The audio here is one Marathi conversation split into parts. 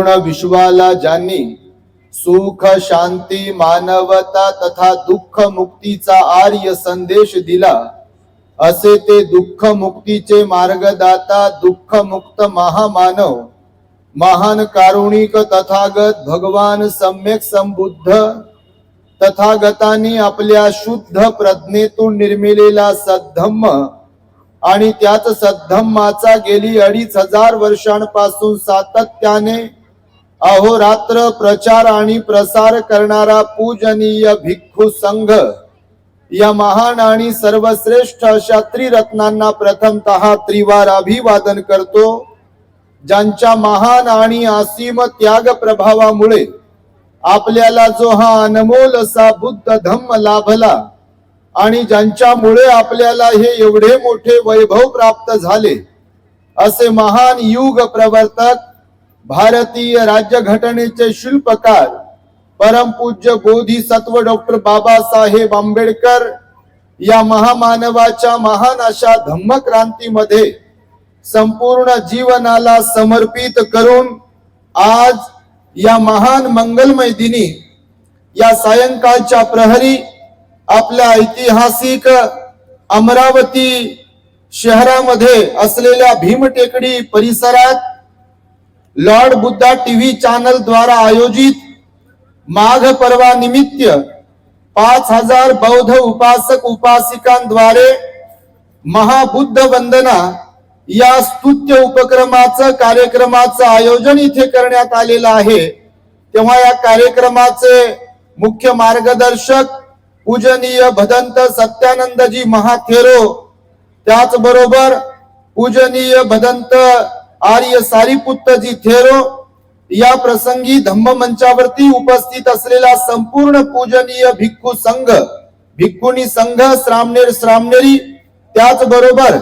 संपूर्ण विश्वाला ज्यांनी सुख शांती मानवता तथा दुःख मुक्तीचा आर्य संदेश दिला, असे ते दुःख मुक्तीचे मार्गदाता दुःख मुक्त महामानव महान कारुणिक तथागत भगवान सम्यक संबुद्ध तथागतांनी आपल्या शुद्ध प्रज्ञेतून निर्मिलेला सद्धम्म आणि त्याच सद्धम्माचा गेली 2500 वर्षांपासून सातत्याने अहोरात्र प्रचार आणि प्रसार करणारा पूजनीय भिक्खू संघ या महान आणि सर्वश्रेष्ठ अशा त्रिरत्नांना प्रथमतः त्रिवार अभिवादन करतो, ज्यांच्या महान आणि असीम त्याग प्रभावामुळे आपल्याला जो हा अनमोल असा बुद्ध धम्म लाभला आणि ज्यांच्यामुळे आपल्याला हे एवढे मोठे वैभव प्राप्त झाले, असे महान युग प्रवर्तक भारतीय राज्यघटनेचे शिल्पकार परमपूज्य बोधिसत्व डॉक्टर बाबासाहेब आंबेडकर या महामानवाच्या महान अशा धम्मक्रांतीमध्ये संपूर्ण जीवनाला समर्पित करून आज या महान मंगलमय दिनी या सायंकाळच्या प्रहरी आपल्या ऐतिहासिक अमरावती शहरामध्ये असलेल्या भीमटेकडी परिसरात लॉर्ड बुद्धा टीव्ही चॅनल द्वारा आयोजित माघ पर्वा निमित्त 5000 बौद्ध उपासक उपासिकांद्वारे महाबुद्ध वंदना या स्तुत्य उपक्रमाचं कार्यक्रमाचं आयोजन इथे करण्यात आलेलं आहे। तेव्हा या कार्यक्रमाचे मुख्य मार्गदर्शक पूजनीय भदंत सत्यानंदजी महाथेरो, त्याचबरोबर पूजनीय भदंत आर्य सारीपुत्तजी थेरो, या प्रसंगी धम्म मंचावरती उपस्थित असलेला संपूर्ण पूजनीय भिक्खू संघ भिक्खुनी संघ श्रामणेरी, त्याचबरोबर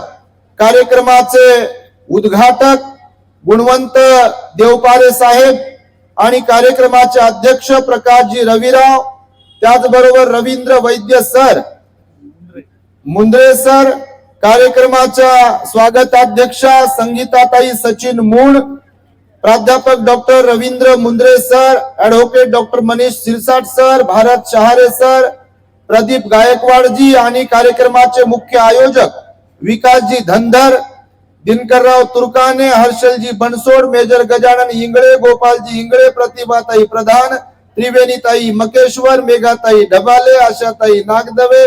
कार्यक्रमाचे उद्घाटक गुणवंत देवपारे साहेब आणि कार्यक्रमाचे अध्यक्ष प्रकाशजी रविराव, त्याचबरोबर रवींद्र वैद्य सर मुंद्रे सर, कार्यक्रमाच्या स्वागताध्यक्षा संगीताताई सचिन मूळ, प्राध्यापक doctor Ravindra Mundre sir, advocate doctor Manish Sirsat sir, Bharat Shahare sir, Pradeep गायकवाडजी आणि कार्यक्रमाचे मुख्य आयोजक विकासजी धनधर, दिनकरराव तुर्काने, हर्षलजी बनसोड, मेजर गजानन इंगळे, गोपालजी इंगळे, प्रतिभाताई प्रधान, त्रिवेणीताई मकेश्वर, मेघाताई ढबाले, आशाताई नागदवे,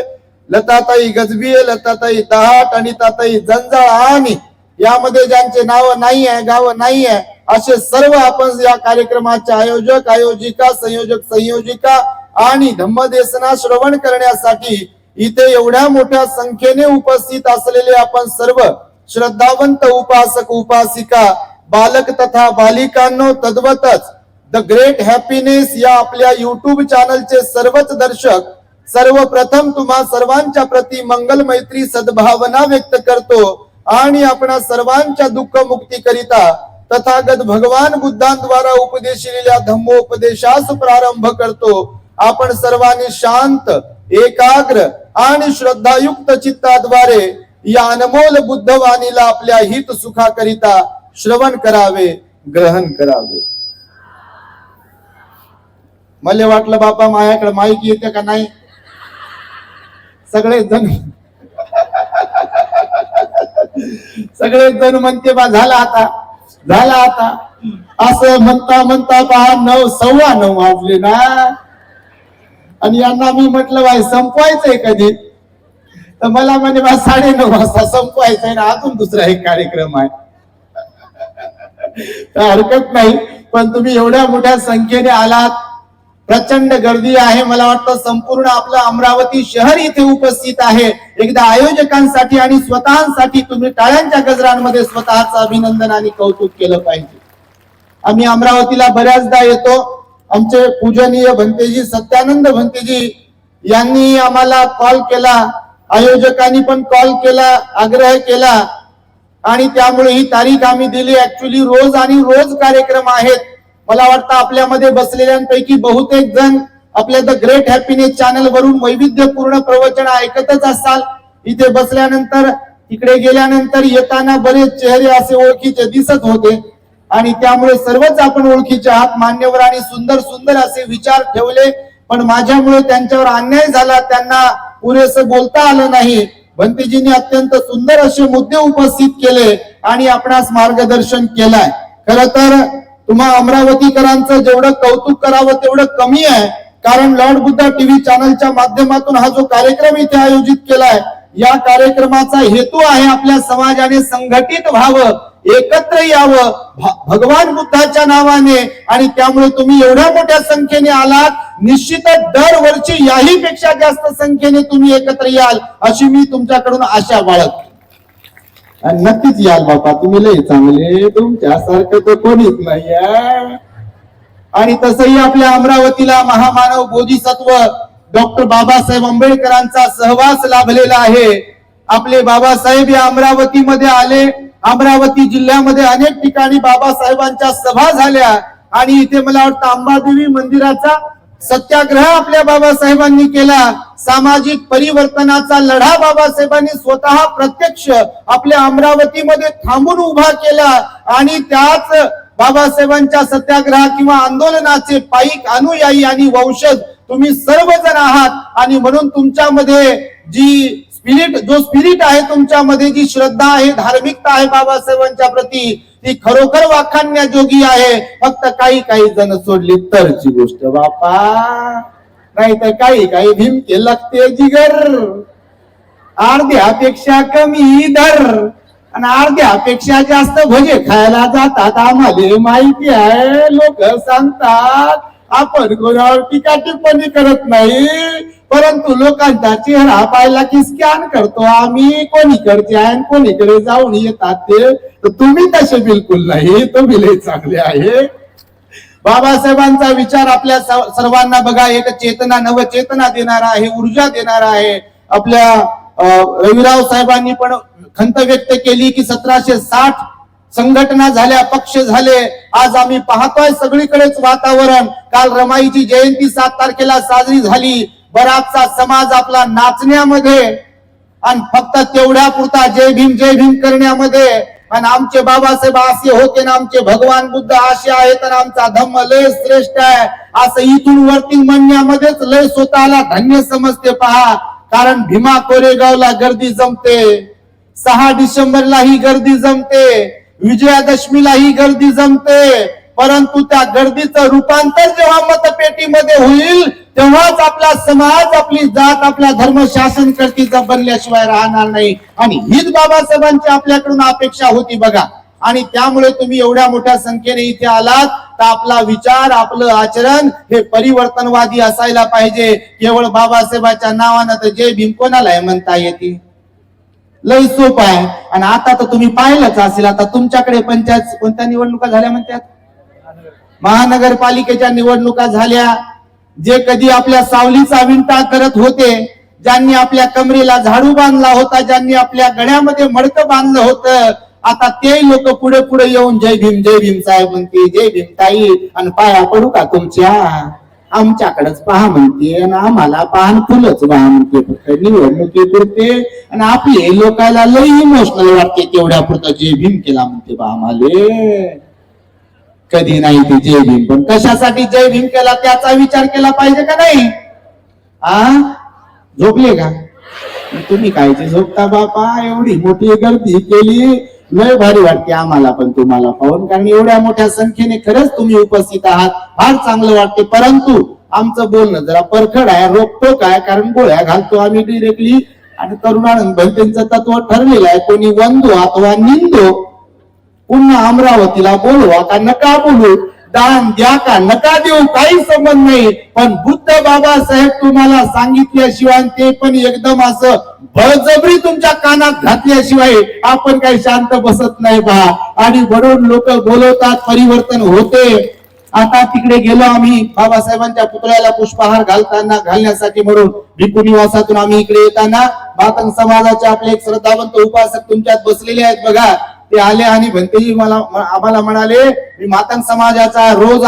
लताताई गजबिये, लताताई दहाट, अनिताताई जंजाळ आणि यामध्ये ज्यांचे नाव नाही आहे गाव नाही आहे असे सर्व आपण या कार्यक्रमाचे आयोजक आयोजिका संयोजिका आणि धम्मदेसना श्रवण करण्यासाठी इथे एवढ्या मोठ्या संख्येने उपस्थित असलेले आपण सर्व श्रद्धावंत उपासक उपासिका बालक तथा बालिकांनो, तद्वतच द ग्रेट हॅपीनेस या आपल्या युट्यूब चॅनलचे सर्वच दर्शक सर्वप्रथम तुम्हा सर्वांच्या प्रती मंगल मैत्री सद्भावना व्यक्त करतो आणि आपणा सर्वांच्या दुःख मुक्ती करिता तथागत भगवान बुद्धांद्वारा उपदेशिलेल्या धम्मोपदेशास प्रारंभ करतो। आपण सर्वांनी शांत एकाग्र आणि श्रद्धायुक्त चित्ताद्वारे या अनमोल बुद्धवाणीला आपल्या हित सुखाकरिता श्रवण करावे, ग्रहण करावे। मला वाटलं बापा माझ्याकडे माईक येते का नाही, सगळे जण म्हणते बा झाला आता असं म्हणता पहा 9:15 वाजले ना, आणि यांना मी म्हटलं बाई संपवायचंय कधी, तर मला म्हणजे बा 9:30 वाजता संपवायचंय ना, अजून दुसरा एक कार्यक्रम आहे। तर हरकत नाही, पण तुम्ही एवढ्या मोठ्या संख्येने आलात, प्रचंड गर्दी आहे। मला वाटतं संपूर्ण आपलं अमरावती शहर इथे उपस्थित आहे। एकदा आयोजकांसाठी आणि स्वतःसाठी तुम्ही टाळ्यांच्या गजरांमध्ये स्वतःचं अभिनंदन आणि कौतुक केलं पाहिजे। आम्ही अमरावतीला बऱ्याचदा येतो। आमचे पूजनीय भंतेजी सत्यानंद भंतेजी यांनी आम्हाला कॉल केला, आयोजकांनी पण कॉल केला, आग्रह केला आणि त्यामुळे ही तारीख आम्ही दिली। ऍक्च्युली रोज आणि रोज कार्यक्रम आहेत। मला वाटतं आपल्यामध्ये बसलेल्यांपैकी बहुतेक जण आपल्या द ग्रेट हॅपीनेस चॅनल वरून वैविध्यपूर्ण प्रवचन ऐकतच असाल। इथे बसल्यानंतर तिकडे गेल्यानंतर येताना बरेच चेहरे असे ओळखीचे दिसत होते, आणि त्यामुळे सर्वच आपण ओळखीचे आहात. मान्यवर आणि सुंदर सुंदर असे विचार ठेवले, पण माझ्यामुळे त्यांच्यावर अन्याय झाला, त्यांना पुरेसं बोलता आलं नाही. भंतेजींनी अत्यंत सुंदर असे मुद्दे उपस्थित केले आणि आपणास मार्गदर्शन केलंय. खर तर तुम्हा अमरावतीकरांचं जेवढं कौतुक करावं तेवढं कमी आहे, कारण लॉर्ड बुद्धा टीव्ही चॅनलच्या माध्यमातून हा जो कार्यक्रम इथे आयोजित केलाय, या कार्यक्रमाचा हेतू आहे आपल्या समाजाने संघटित व्हावं, एकत्र यावं भगवान बुद्धाच्या नावाने. आणि त्यामुळे तुम्ही एवढ्या मोठ्या संख्येने आलात, निश्चितच दरवर्षी याही पेक्षा जास्त संख्येने तुम्ही एकत्र याल अशी मी तुमच्याकडून आशा बाळगतो. आणि नक्कीच याल बापा, तुम्ही लय चांगले, तुमच्यासारखं तर कोणीच नाही आहे. आणि तसंही आपल्या अमरावतीला महामानव बोधिसत्व डॉक्टर बाबासाहेब आंबेडकरांचा सहवास लाभलेला आहे. आपले बाबासाहेब या अमरावतीमध्ये आले, अमरावती जिल्ह्यामध्ये अनेक ठिकाणी बाबासाहेबांच्या सभा झाल्या आणि इथे मला वाटतं अंबादेवी मंदिराचा सत्याग्रह आपल्या बाबासाहेबांनी केला. सामाजिक परिवर्तनाचा लढा बाबासाहेबांनी स्वतः प्रत्यक्ष आपल्या अमरावतीमध्ये थांबून उभा केला आणि त्याच बाबासाहेबांच्या सत्याग्रह किंवा आंदोलनाचे पायिक अनुयायी आणि वंशज तुम्ही सर्वजण आहात. आणि म्हणून तुमच्यामध्ये जो स्पिरिट आहे, तुमच्यामध्ये जी श्रद्धा आहे, धार्मिकता आहे बाबासाहेबांच्या प्रती, ती खरोखर वाखाणण्याजोगी आहे. फक्त काही जण सोडली तरची गोष्ट बापा, नाही तर काही भीमके लागते जिगर, अर्ध्यापेक्षा कमी दर आणि अर्ध्यापेक्षा जास्त भजे खायला जातात. आम्हाला माहिती आहे, लोक सांगतात आपण कोणावर टीका टिप्पणी करत नाही, परंतु लोकांचा चेहरा पाहिला की स्कॅन करतो आम्ही, कोणीकडचे आहे कोणीकडे जाऊन येतात ते. तुम्ही तसे बिलकुल नाही, तुम्ही लय चांगले आहे. बाबासाहेबांचा विचार आपल्या सर्वांना बघा एक चेतना, नवचेतना देणारा आहे, ऊर्जा देणारा आहे. आपल्या रविराव साहेबांनी पण खंत व्यक्त केली की 1760 संघटना झाल्या, पक्ष झाले. आज आम्ही पाहतोय सगळीकडेच वातावरण. काल रमाईची जयंती 7 तारखेला साजरी झाली. बराचसा समाज आपला नाचण्यामध्ये आणि फक्त तेवढ्या पुरता जय भीम करण्यामध्ये. आणि आमचे बाबासाहेब असे होते ना, आमचे भगवान बुद्ध असे आहेत आणि आमचा धम्म लय श्रेष्ठ आहे असं इथून वरती म्हणण्यामध्येच लय स्वतःला धन्य समजते. पहा, कारण भीमा कोरेगावला गर्दी जमते, 6 डिसेंबरला ही गर्दी जमते, विजयादशमीला ही गर्दी जमते, परंतु त्या गर्दीचं रूपांतर जेव्हा मतपेटीमध्ये होईल तेव्हाच आपला समाज, आपली जात, आपला धर्म शासन कर्तीचा बनल्याशिवाय राहणार नाही. आणि हीच बाबासाहेबांची आपल्याकडून अपेक्षा होती बघा. आणि त्यामुळे तुम्ही एवढ्या मोठ्या संख्येने इथे आलात तर आपला विचार, आपलं आचरण हे परिवर्तनवादी असायला पाहिजे. केवळ बाबासाहेबांच्या नावानं तर जय भीम कोणाला म्हणता येते, लय सोप आहे. आणि आता तर तुम्ही पाहिलंच असेल, आता तुमच्याकडे पंचायत कोणत्या निवडणुका झाल्या म्हणतात, महानगरपालिकेच्या निवडणुका झाल्या. जे कधी आपल्या सावलीचा विंटा करत होते, ज्यांनी आपल्या कमरेला झाडू बांधला होता, ज्यांनी आपल्या गळ्यामध्ये मडकं बांधलं होतं, आता ते लोक पुढे पुढे येऊन जय भीम साहेब म्हणते, जय भीम ताई, आणि पाया पडू का तुमच्या, आमच्याकडेच पहा म्हणते आणि आम्हाला पाहन फुलच पहा म्हणते, फक्त निवडणुकीपुरते. आणि आपले लोकांना लई इमोशनल वाटते तेवढ्या पुरतं जय भीम केला म्हणते बा आम्हाला. कधी नाही ते जय भीम, पण कशासाठी जय भीम केला त्याचा विचार केला पाहिजे का नाही? झोपले का तुम्ही? कायचे झोपता बापा? एवढी मोठी गर्दी केली, लय भारी वाटते आम्हाला पण तुम्हाला पाहून, कारण एवढ्या मोठ्या संख्येने खरंच तुम्ही उपस्थित आहात, फार चांगलं वाटते. परंतु आमचं बोलणं जरा परखड आहे, रोखतो काय, कारण गोळ्या घालतो आम्ही डिरेक्टली. आणि तरुणानंद भलतेंचं तत्व ठरलेलं आहे, कोणी वंदो अथवा निंदो, पुन्हा अमरावतीला बोलवा का नका बोलू, दान द्या का नका देऊ, काही संबंध नाही. पण बुद्ध बाबासाहेब तुम्हाला सांगितल्याशिवाय, ते पण एकदम असं बळजबरी तुमच्या कानात घातल्याशिवाय आपण काही शांत बसत नाही पहा. आणि म्हणून लोक बोलवतात, परिवर्तन होते. आता तिकडे गेलो आम्ही बाबासाहेबांच्या पुतळ्याला पुष्पहार घालण्यासाठी, म्हणून भिक्खू निवासातून आम्ही इकडे येताना मातंग समाजाचे आपले एक श्रद्धावंत उपासक तुमच्यात बसलेले आहेत बघा. ते आले आणि भंतेजी आम्हाला म्हणाले, मी मातंग समाजाचा रोज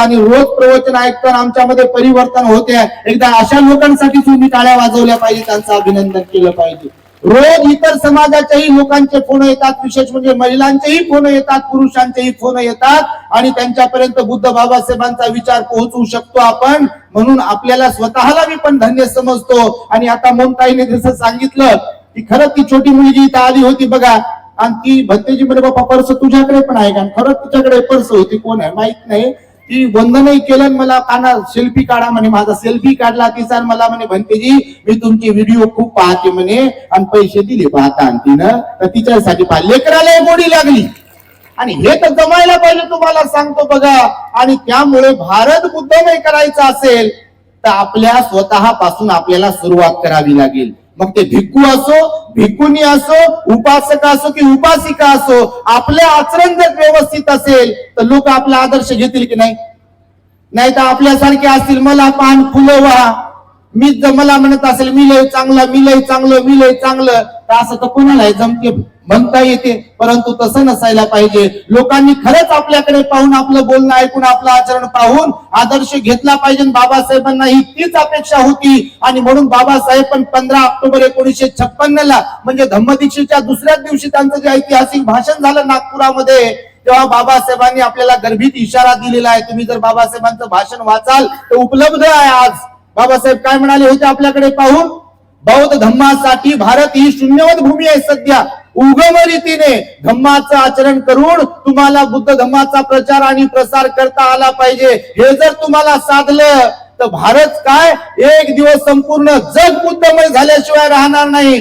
प्रवचन ऐकताना आमच्यामध्ये परिवर्तन होते. एकदा अशा लोकांसाठी तुम्ही टाळ्या वाजवल्या पाहिजे, त्यांचं अभिनंदन केलं पाहिजे. रोज इतर समाजाच्याही लोकांचे फोन येतात, विशेष म्हणजे महिलांचेही फोन येतात, पुरुषांचेही फोन येतात आणि त्यांच्यापर्यंत बुद्ध बाबासाहेबांचा विचार पोहोचवू शकतो आपण. म्हणून आपल्याला स्वतःला मी पण धन्य समजतो. आणि आता ममताईने जसं सांगितलं की खरंच ती छोटी मुलगी इथं आली होती बघा, आणि ती भत्तेजी म्हणे बाबा पर्स तुझ्याकडे पण आहे का? खरंच तिच्याकडे पर्स होती, कोण आहे माहित नाही. ती वंदनही केलं, मला काना सेल्फी काढा म्हणे. माझा सेल्फी काढला तिचा, मला म्हणे भंतेजी मी तुमचे व्हिडिओ खूप पाहते म्हणे, आणि पैसे दिले पाहता. आणि तिनं तर तिच्यासाठी लेकराला गोडी लागली. आणि हे तर जमायला पाहिजे, तुम्हाला सांगतो बघा. आणि त्यामुळे भारत बुद्धमय करायचा असेल तर आपल्या स्वतःपासून आपल्याला सुरुवात करावी लागेल. मग ते भिक्खू असो, भिक्खुनी असो, उपासक असो की उपासिका असो, आपले आचरण जर व्यवस्थित असेल तर लोक आपला आदर्श घेतील की नाही? नाही तर आपल्यासारखे असतील, मला पान फुलवा, मी मला म्हणत असेल मी लय चांगला, मी लय चांगलं, मी लय चांगलं, तर असं तर कोणाला जमते म्हणता येते. परंतु तसं नसायला पाहिजे. लोकांनी खरंच आपल्याकडे पाहून, आपलं बोलणं ऐकून, आपलं आचरण पाहून आदर्श घेतला पाहिजे. बाबासाहेबांना ही तीच अपेक्षा होती. आणि म्हणून बाबासाहेब पण 15 ऑक्टोबर 1956 म्हणजे धम्मदीक्षेच्या दुसऱ्याच दिवशी त्यांचं जे ऐतिहासिक भाषण झालं नागपुरामध्ये, तेव्हा बाबासाहेबांनी आपल्याला गर्भित इशारा दिलेला आहे. तुम्ही जर बाबासाहेबांचं भाषण वाचाल तर उपलब्ध आहे. आज बाबासाहेब काय म्हणाले होते आपल्याकडे पाहून? बौद्ध धम्मासाठी भारत ही शून्यवत भूमी आहे सध्या. उगम रीतीने धम्माचं आचरण करून तुम्हाला बुद्ध धम्माचा प्रचार आणि प्रसार करता आला पाहिजे. हे जर तुम्हाला साधलं तर भारत काय एक दिवस संपूर्ण जग बुद्धमय झाल्याशिवाय राहणार नाही.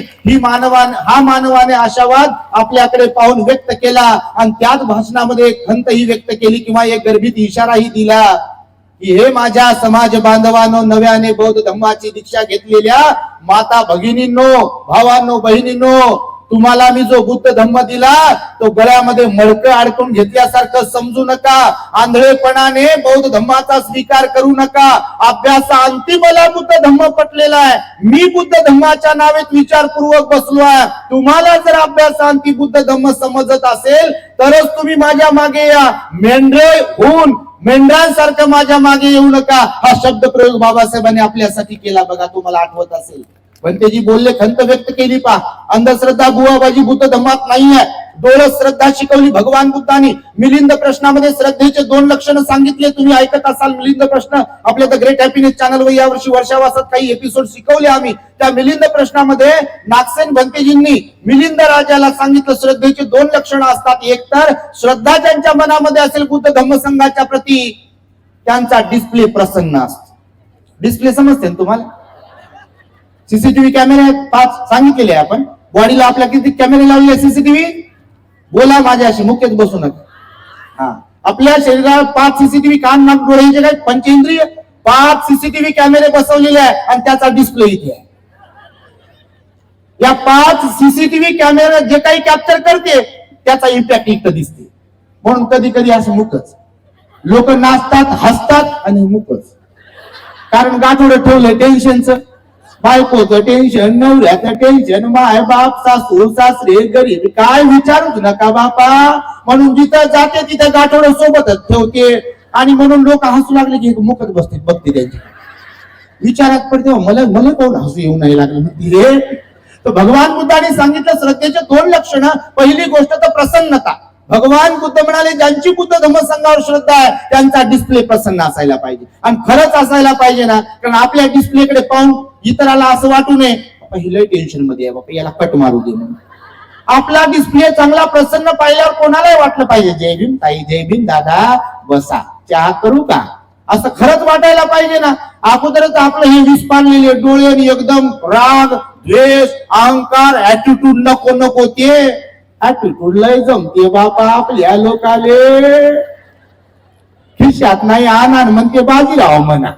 हा मानवाने आशावाद आपल्याकडे पाहून व्यक्त केला. आणि त्याच भाषणामध्ये एक खंतही व्यक्त केली किंवा एक गर्भित इशाराही दिला की हे माझ्या समाज बांधवांनो, नव्याने बौद्ध धम्माची दीक्षा घेतलेल्या माता भगिनींनो, भावांनो, बहिणींनो, तुम्हाला मी जो बुद्ध धम्म दिला तो गळ्यामध्ये मडकं अडकून घेतल्यासारखं समजू नका. आंधळेपणाने बौद्ध धम्माचा स्वीकार करू नका. अभ्यासाअंती मला बुद्ध धम्म पटलेला आहे. मी बुद्ध धम्माच्या नावेत विचारपूर्वक बसलो आहे. तुम्हाला जर अभ्यासाअंती बुद्ध धम्म समजत असेल तरच तुम्ही माझ्या मागे या. मेंढरे होऊन मेंढरांसारखं माझ्या मागे येऊ नका. हा शब्द प्रयोग बाबासाहेबांनी आपल्यासाठी केला बघा, तुम्हाला आठवत असेल. पण त्याची बोलले खंत व्यक्त केली पा. अंधश्रद्धा बुवाबाजी बुद्ध धम्मात नाही आहे. डोळस श्रद्धा शिकवली भगवान बुद्धांनी. मिलिंद प्रश्नामध्ये श्रद्धेचे 2 लक्षणं सांगितले. तुम्ही ऐकत असाल मिलिंद प्रश्न आपल्या द ग्रेट हॅपीनेस चॅनलवर यावर्षी वर्षावासात काही एपिसोड शिकवले आम्ही. त्या मिलिंद प्रश्नामध्ये नागसेन भंतेजींनी मिलिंद राजाला सांगितलं श्रद्धेची 2 लक्षणं असतात. एक तर श्रद्धा ज्यांच्या मनामध्ये असेल बुद्ध धम्म संघाच्या प्रती, त्यांचा डिस्प्ले प्रसन्न असतो. डिस्प्ले समजते ना तुम्हाला? सीसीटीव्ही कॅमेरे आहेत 5 सांगितलेले आहे आपण. बॉडीला आपल्या किती कॅमेरे लावले सीसीटीव्ही? बोला माझ्याशी, मुख्यच बसू नका. हा, आपल्या शरीरात 5 सीसीटीव्ही, कान नाक डोळे जे काही पंचेंद्रिय 5 सीसीटीव्ही कॅमेरे बसवलेले आहे आणि त्याचा डिस्प्ले इथे आहे. या 5 सीसीटीव्ही कॅमेरा जे काही कॅप्चर करते त्याचा इम्पॅक्ट इथं दिसते. म्हणून कधी कधी असं मुकच लोक नाचतात, हसतात आणि मुकच. कारण गाठोडं ठेवलंय टेन्शनचं. बायकोचं टेन्शन, नवऱ्याचं टेन्शन, माय बाप, सासू सासरे, गरीब, काय विचारूच नका बापा. म्हणून जिथं जाते तिथं गाठोडं सोबतच ठेवते. आणि म्हणून लोक हसू लागले की मुकत बसते, बघते त्यांची. विचारात पडते मला कोण हसू येऊ नाही लागलं. तर भगवान बुद्धाने सांगितलं श्रद्धेचे 2 लक्षणं. पहिली गोष्ट तर प्रसन्नता. भगवान बुद्ध म्हणाले ज्यांची बुद्ध धम्मसंघावर श्रद्धा आहे त्यांचा डिस्प्ले प्रसन्न असायला पाहिजे. आणि खरंच असायला पाहिजे ना. कारण आपल्या डिस्प्लेकडे पाहून इतराला असं वाटू नये पहिलं टेन्शन मध्ये आहे बाबा, याला कट मारू दे म्हणून. आपला डिस्प्ले चांगला प्रसन्न पाहिल्यावर कोणालाही वाटलं पाहिजे जय भीम ताई, जय भीम दादा, बसा चहा करू का, असं खरंच वाटायला पाहिजे ना. अगोदरच आपलं हे विस्पारलेले डोळे आणि एकदम राग, द्वेष, अहंकार, ऍटिट्यूड नको नको. ते ऍटिट्यूड लय जमते बापा आपल्या लोकाले. खिशात नाही आणा म्हणते बाजीराव म्हणा.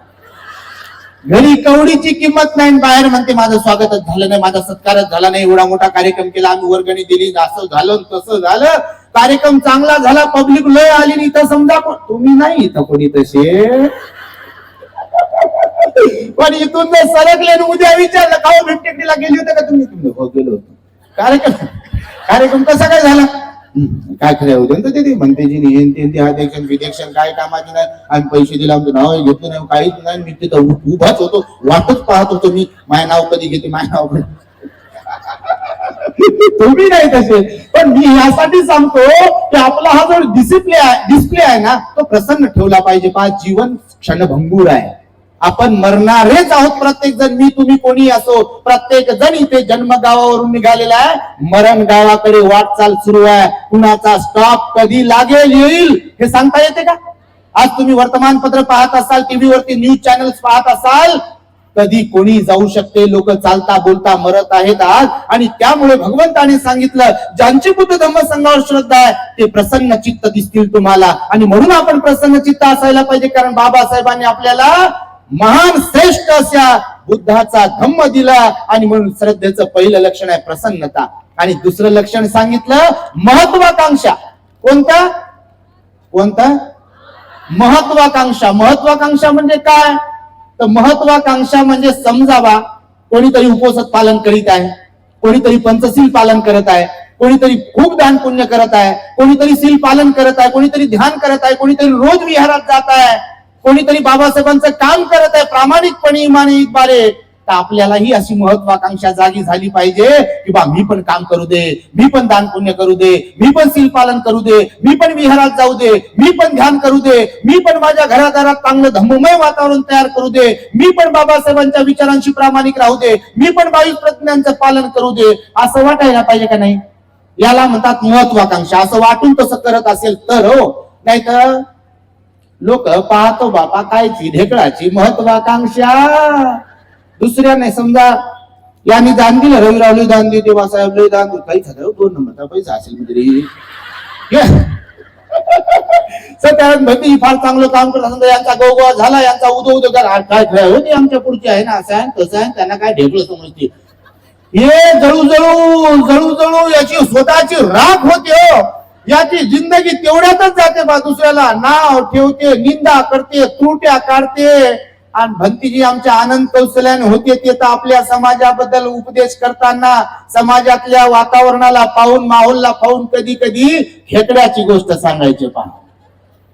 घरी कवडीची किंमत नाही, बाहेर म्हणते माझं स्वागतच झालं नाही, माझा सत्कारच झाला नाही. एवढा मोठा कार्यक्रम केला आम्ही, वर्गणी दिली, असं झालं तसं झालं, कार्यक्रम चांगला झाला, पब्लिक लय आली. इथं समजा तुम्ही नाही इथं कोणी तसे. पण इथून जर सरकले उद्या विचारलं का हो भेटटेकडीला गेली होते का तुम्ही? हो गेलो होतो. कार्यक्रम कसा काय झाला? काय खरं होतं ते म्हणते जी अध्यक्ष विध्यक्षण काय कामाची नाही. आणि पैसे दिले आमचं नाव घेतलं नाही, काहीच नाही. मी तिथं उभाच होतो, वाटच पाहत होतो मी, माझं नाव कधी घेते, माझं नाव कधी. तुम्ही नाही तसे, पण मी यासाठी सांगतो की आपला हा जो डिस्प्ले आहे ना, तो प्रसन्न ठेवला पाहिजे. पहा, जीवन क्षणभंगूर आहे. आपण मरणारेच आहोत प्रत्येक जण. मी तुम्ही कोणी असो, प्रत्येक जण इथे जन्म गावावरून निघालेला आहे. मरण गावाकडे वाटचाल सुरू आहे. कुणाचा स्टॉप कधी लागेल येईल हे सांगता येते का? आज तुम्ही वर्तमानपत्र पाहत असाल, टीव्हीवरती न्यूज चॅनल्स पाहत असाल, कधी कोणी जाऊ शकते. लोक चालता बोलता मरत आहेत आज. आणि त्यामुळे भगवंताने सांगितलं, ज्यांची बुद्ध धम्म संघावर श्रद्धा आहे ते प्रसन्न चित्त दिसतील तुम्हाला. आणि म्हणून आपण प्रसन्न चित्त असायला पाहिजे, कारण बाबासाहेबांनी आपल्याला महान श्रेष्ठ अशा बुद्धाचा धम्म दिला. आणि म्हणून श्रद्धेचं पहिलं लक्षण आहे प्रसन्नता. आणि दुसरं लक्षण सांगितलं महत्वाकांक्षा. कोणता कोणता? महत्वाकांक्षा. महत्वाकांक्षा म्हणजे काय? तर महत्वाकांक्षा म्हणजे समजावा, कोणीतरी उपवास पालन करीत आहे, कोणीतरी पंचशील पालन करत आहे, कोणीतरी खूप दान पुण्य करत आहे, कोणीतरी शील पालन करत आहे, कोणीतरी ध्यान करत आहे, कोणीतरी रोज विहारात जात आहे, कोणीतरी बाबासाहेबांचं काम करत आहे प्रामाणिकपणे इमानदारीद्वारे. तर आपल्यालाही अशी महत्वाकांक्षा जागी झाली पाहिजे की बा मी पण काम करू दे, मी पण दान पुण्य करू दे, मी पण शील पालन करू दे, मी पण विहारात जाऊ दे, मी पण ध्यान करू दे, मी पण माझ्या घरादारात चांगलं धम्ममय वातावरण तयार करू दे, मी पण बाबासाहेबांच्या विचारांशी प्रामाणिक राहू दे, मी पण 22 प्रज्ञांचं पालन करू दे. असं वाटायला पाहिजे का नाही? याला म्हणतात महत्वाकांक्षा. असं वाटून तसं करत असेल तर हो, नाही तर लोक पाहतो बापा कायची ढेकळाची महत्वाकांक्षा. दुसऱ्या नाही, समजा यांनी दान दिलं, रविरावली दान दिले, देवासाहेब दान दिलं, काही झालं 2 नंबरचा पैसा असेल म्हणजे भक्ती फार चांगलं काम करत असं यांचा गौगवा झाला, यांचा उदो उदो काय खेळ होते आमच्या पुढचे आहे ना, असं आहे तसं आहे, त्यांना काय ढेकळं समजते. हे जळू जळू जळू जळू याची स्वतःची राख होते हो. याची जिंदगी तेवढ्यातच जाते बा. दुसऱ्याला नाव ठेवते, निंदा करते, त्रुट्या काढते. आणि भंतीजी आमच्या आनंद कौशल्याने होते ते तर आपल्या समाजाबद्दल उपदेश करताना समाजातल्या वातावरणाला पाहून, माहोलला पाहून कधी कधी खेकड्याची गोष्ट सांगायचे. पहा,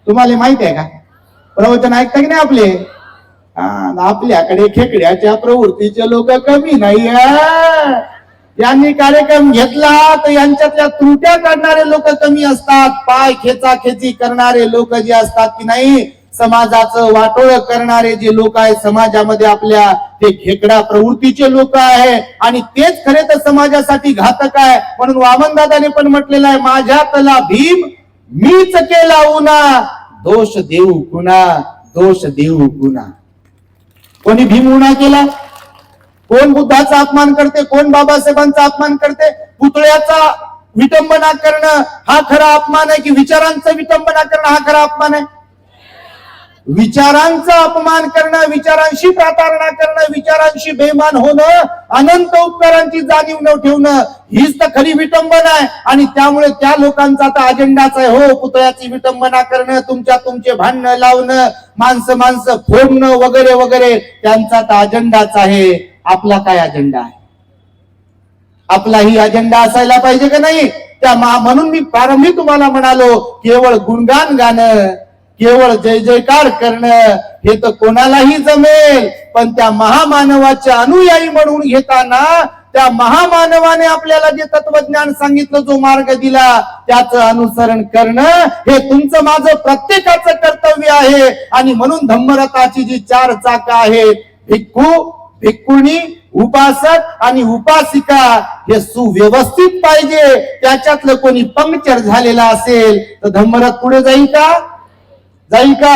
तुम्हाला माहित आहे का? प्रवचन ऐकता की नाही आपले? आपल्याकडे खेकड्याच्या प्रवृत्तीचे लोक कमी नाही. यांनी कार्यक्रम घेतला तर यांच्यातल्या त्रुट्या काढणारे लोक कमी असतात. पाय खेचाखेची करणारे लोक जे असतात की नाही, समाजाचं वाटोळ करणारे जे लोक आहेत समाजामध्ये आपल्या, ते खेकडा प्रवृत्तीचे लोक आहे. आणि तेच खरे तर समाजासाठी घातक आहे. म्हणून वामनदादाने पण म्हटलेलं आहे, माझ्यातला भीम मीच केला उना, दोष देऊ कुणा, दोष देऊ कुणा. कोणी भीम उणा केला? कोण बुद्धाचा अपमान करते, कोण बाबासाहेबांचा अपमान करते? पुतळ्याचा विटंबना करणं हा खरा अपमान आहे की विचारांचा विटंबना करणं हा खरा अपमान आहे? विचारांचा अपमान करणं, विचारांशी प्रतारणा करणं, विचारांशी बेमान होणं, अनंत उपकारांची जाणीव न ठेवणं, हीच तर खरी विटंबना आहे. आणि त्यामुळे त्या लोकांचा तर अजेंडाच आहे हो, पुतळ्याची विटंबना करणं, तुमचे भांडणं लावणं, माणसं फोडणं वगैरे वगैरे, त्यांचा तर अजेंडाच आहे. आपला काय अजेंडा आहे? आपलाही अजेंडा असायला पाहिजे का नाही? म्हणून मी प्रारंभी तुम्हाला म्हणालो, केवळ गुणगान गाणं, केवळ जय जयकार करणं हे तर कोणालाही जमेल, पण त्या महामानवाचे अनुयायी म्हणून घेताना त्या महामानवाने आपल्याला जे तत्वज्ञान सांगितलं, जो मार्ग दिला, त्याचं अनुसरण करणं हे तुमचं माझं प्रत्येकाचं कर्तव्य आहे. आणि म्हणून धम्मरथाची जी 4 चाकं आहेत, भिक्खू, भिक्खुणी, उपासक आणि उपासिका, हे सुव्यवस्थित पाहिजे. त्याच्यातलं कोणी पंक्चर झालेला असेल तर धम्मरथ पुढे जाईल का? जाईल का?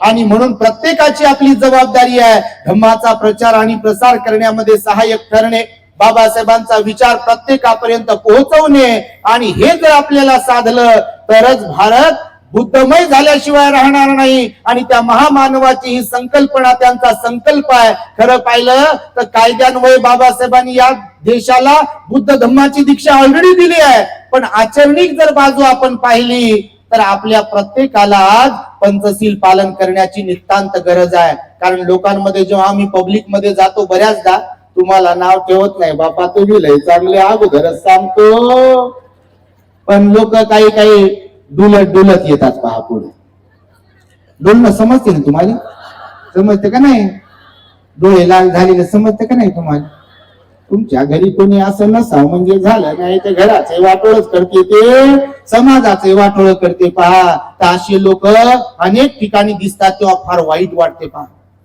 आणि म्हणून प्रत्येकाची आपली जबाबदारी आहे धम्माचा प्रचार आणि प्रसार करण्यामध्ये सहाय्यक ठरणे, बाबासाहेबांचा विचार प्रत्येकापर्यंत पोहोचवणे. आणि हे जर आपल्याला साधलं तरच भारत बुद्धमय झाल्याशिवाय राहणार नाही. आणि त्या महामानवाची ही संकल्पना त्यांचा संकल्प आहे. खरं पाहिलं तर कायद्यान्वये बाबासाहेबांनी या देशाला बुद्ध धम्माची दीक्षा ऑलरेडी दिली आहे, पण आचरणिक जर बाजू आपण पाहिली तर आपल्या प्रत्येकाला आज पंचशील पालन करण्याची नितांत गरज आहे. कारण लोकांमध्ये जेव्हा आम्ही पब्लिक मध्ये जातो, बऱ्याचदा तुम्हाला नाव ठेवत नाही बापा, तुम्ही लय चांगले अगोदरच सांगतो, पण लोक काही काही डुलत डुलत येतात. पहा पुढे डोलणं समजते ना तुम्हाला? समजते का नाही? डोळे लाल झालेले समजते का नाही तुम्हाला? तुमच्या घरी कोणी असं नसावं म्हणजे झालं नाही, तर घराचे वाटोळच करते, ते समाजाचे वाटोळ करते पहा. तर असे लोक अनेक ठिकाणी दिसतात, तेव्हा फार वाईट वाटते पहा.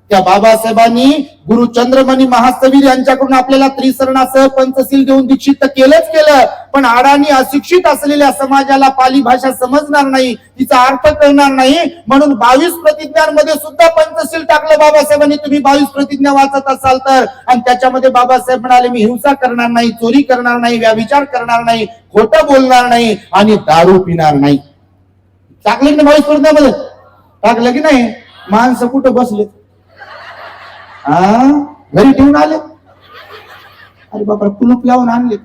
त्या बाबासाहेबांनी गुरु चंद्रमणी महास्तवीर यांच्याकडून आपल्याला त्रिसरणासह पंचशील देऊन दीक्षित तर केलंच केलं, पण अडाणी अशिक्षित असलेल्या समाजाला पाली भाषा समजणार नाही, तिचा अर्थ कळणार नाही, म्हणून 22 प्रतिज्ञांमध्ये सुद्धा पंचशील टाकलं बाबासाहेबांनी. तुम्ही 22 प्रतिज्ञा वाचत असाल तर, आणि त्याच्यामध्ये बाबासाहेब म्हणाले मी हिंसा करणार नाही, चोरी करणार नाही, व्यभिचार करणार नाही, खोटं बोलणार नाही आणि दारू पिणार नाही. टाकलं की 22 प्रतिज्ञामध्ये? टाकलं की नाही? माणसं कुठं बसले? घरी ठेवून आले? अरे बाबा कुलूप लावून आणले.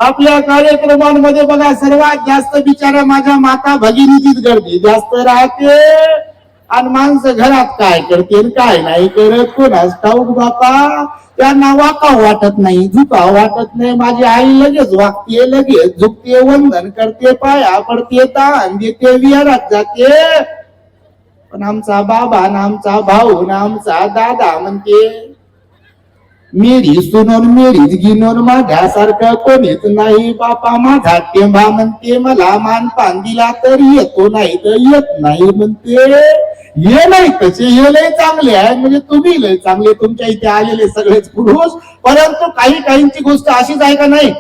आपल्या कार्यक्रमांमध्ये बघा सर्वात जास्त बिचारा माझ्या माता भगिनीचीच गर्दी जास्त राहते, आणि माणसं घरात काय करते काय नाही करत कोणास ठाऊक बापा. त्यांना वाकाव वाटत नाही, झुकाव वाटत नाही. माझी आई लगेच वागते, लगेच झुकते, वंदन करते, पाया पडते, ताण देते, विहारात जाते. पण आमचा बाबा ना आमचा भाऊ ना आमचा दादा म्हणते मेरी सुनोन मेरीच गिनोन, माझ्यासारखं कोणीच नाही बापा. माझा टेंबा म्हणते मला मानपान दिला तर येतो नाही तर येत नाही म्हणते. हे नाही तसे हे लय चांगले आहे, म्हणजे तुम्ही लय चांगले, तुमच्या इथे आलेले सगळेच पुरुष. परंतु काहींची गोष्ट अशीच आहे का नाही?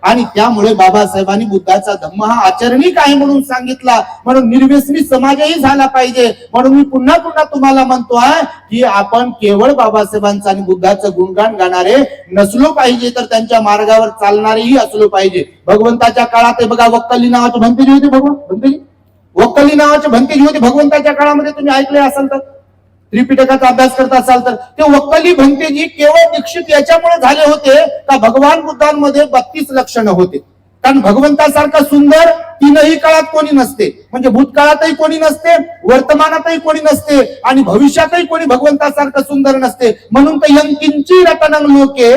आणि त्यामुळे बाबासाहेबांनी बुद्धाचा धम्म हा आचरणिक आहे म्हणून सांगितला, म्हणून निर्व्यसनी समाजही झाला पाहिजे. म्हणून मी पुन्हा पुन्हा तुम्हाला म्हणतोय की आपण केवळ बाबासाहेबांचं आणि बुद्धाचं गुणगान गाणारे नसलो पाहिजे, तर त्यांच्या मार्गावर चालणारेही असलो पाहिजे. भगवंताच्या काळात बघा वक्कली नावाचे भंते जी होते, वक्कली नावाचे भंते जी होते भगवंताच्या काळामध्ये, तुम्ही ऐकले असाल तर, त्रिपिटकाचा अभ्यास करत असाल तर, ते वक्कली भंतेजी केवळ दीक्षित याच्यामुळे झाले होते का भगवान बुद्धांमध्ये 32 लक्षणं होते. कारण भगवंतासारखा सुंदर तीनही काळात कोणी नसते, म्हणजे भूतकाळातही कोणी नसते, वर्तमानातही कोणी नसते आणि भविष्यातही कोणी भगवंतासारखं सुंदर नसते. म्हणून तर यंकिंची रतनं लोके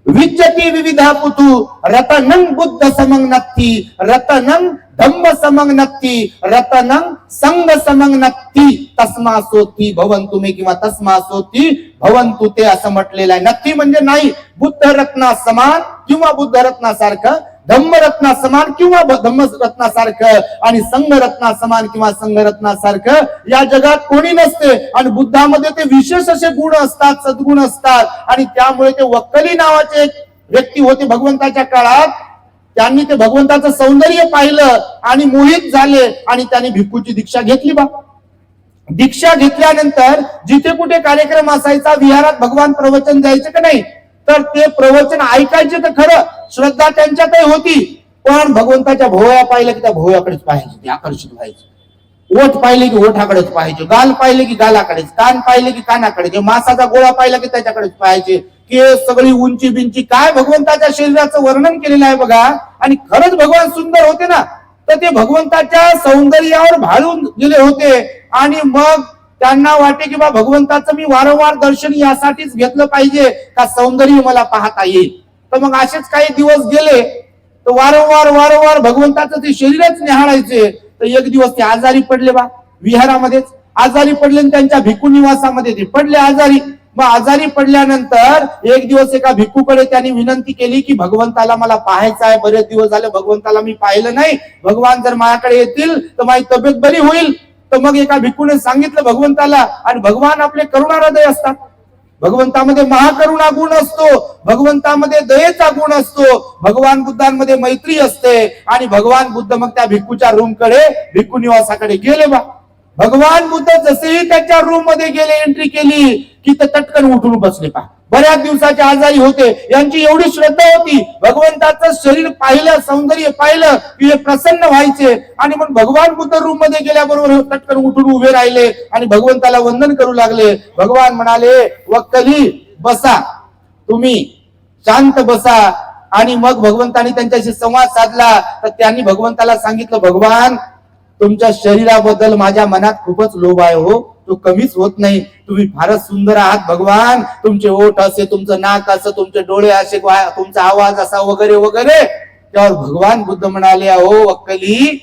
विद्यती विविधा पुतु रतनं बुद्ध समंग नत्ती, रतनं धम्म समंग नत्ती, रतनं संग समंग नत्ती, तस्मासोती भवंतु मे किंवा तस्मासोती भवंतु ते असं म्हटलेलं आहे. नत्ती म्हणजे नाही, बुद्ध रत्ना समान किंवा बुद्ध रत्नासारखं, धम्मरत्ना समान किंवा धम्मरत्नासारखं, आणि संघरत्ना समान किंवा संघरत्नासारखं या जगात कोणी नसते. आणि बुद्धामध्ये ते विशेष असे गुण असतात, सद्गुण असतात. आणि त्यामुळे ते वक्कली नावाचे एक व्यक्ती होते भगवंताच्या काळात. त्यांनी ते भगवंताचं सौंदर्य पाहिलं आणि मोहित झाले आणि त्यांनी भिक्खूची दीक्षा घेतली बा. दीक्षा घेतल्यानंतर जिथे कुठे कार्यक्रम असायचा, विहारात भगवान प्रवचन द्यायचे का नाही, तर ते प्रवचन ऐकायचे तर खरं, श्रद्धा त्यांच्यातही होती, पण भगवंताच्या भोवया पाहिलं की त्या भोवयाकडेच पाहायचे, ते आकर्षित व्हायचे. ओठ पाहिले की ओठाकडेच पाहायचे, गाल पाहिले की गालाकडेच, कान पाहिले की कानाकडे, मासाचा गोळा पाहिला की त्याच्याकडेच पाहायचे. केस सगळी उंची बिंची, काय भगवंताच्या शरीराचं वर्णन केलेलं आहे बघा. आणि खरंच भगवान सुंदर होते ना, तर ते भगवंताच्या सौंदर्यावर भाळून गेले होते. आणि मग त्यांना वाटे की बा भगवंताचं मी वारंवार दर्शन यासाठीच घेतलं पाहिजे का सौंदर्य मला पाहता येईल. तर मग असेच काही दिवस गेले, तर वारंवार भगवंताचं ते शरीरच निहाळायचे. तर एक दिवस ते आजारी पडले बा, विहारामध्येच आजारी पडले, त्यांच्या भिक्खू निवासामध्ये ते पडले आजारी. मग आजारी पडल्यानंतर एक दिवस एका भिक्खूकडे त्यांनी विनंती केली की भगवंताला मला पाहायचं आहे, बरेच दिवस झाले भगवंताला मी पाहिलं नाही, भगवान जर माझ्याकडे येतील तर माझी तब्येत बरी होईल. तर मग एका भिक्खूने सांगितलं भगवंताला, आणि भगवान आपले करुणा हृदय असतात, भगवंतामध्ये महाकरुणा गुण असतो, भगवंतामध्ये दयेचा गुण असतो, भगवान बुद्धांमध्ये मैत्री असते. आणि भगवान बुद्ध मग त्या भिक्खूच्या रूम कडे, भिक्खू निवासाकडे गेले बा. भगवान बुद्ध जसेही त्याच्या रूम मध्ये गेले, एंट्री केली की ते तटकन उठून बसले पा. बऱ्याच दिवसाचे आजारी होते, यांची एवढी श्रद्धा होती, भगवंताचं शरीर पाहिलं, सौंदर्य पाहिलं की हे प्रसन्न व्हायचे. आणि मग भगवान बुद्ध रूम मध्ये गेल्याबरोबर तटकन उठून उभे राहिले आणि भगवंताला वंदन करू लागले. भगवान म्हणाले, वक्कली बसा, तुम्ही शांत बसा. आणि मग भगवंतानी त्यांच्याशी संवाद साधला. तर त्यांनी भगवंताला सांगितलं, भगवान तुमच्या शरीराबद्दल माझ्या मनात खूपच लोभ आहे हो, तो कमीच होत नाही. तुम्ही फारच सुंदर आहात भगवान, तुमचे ओठ असे, तुमचं नाक असं, तुमचे डोळे असे, तुमचा आवाज असा वगैरे वगैरे. त्यावर भगवान बुद्ध म्हणाले, अहो वक्कली,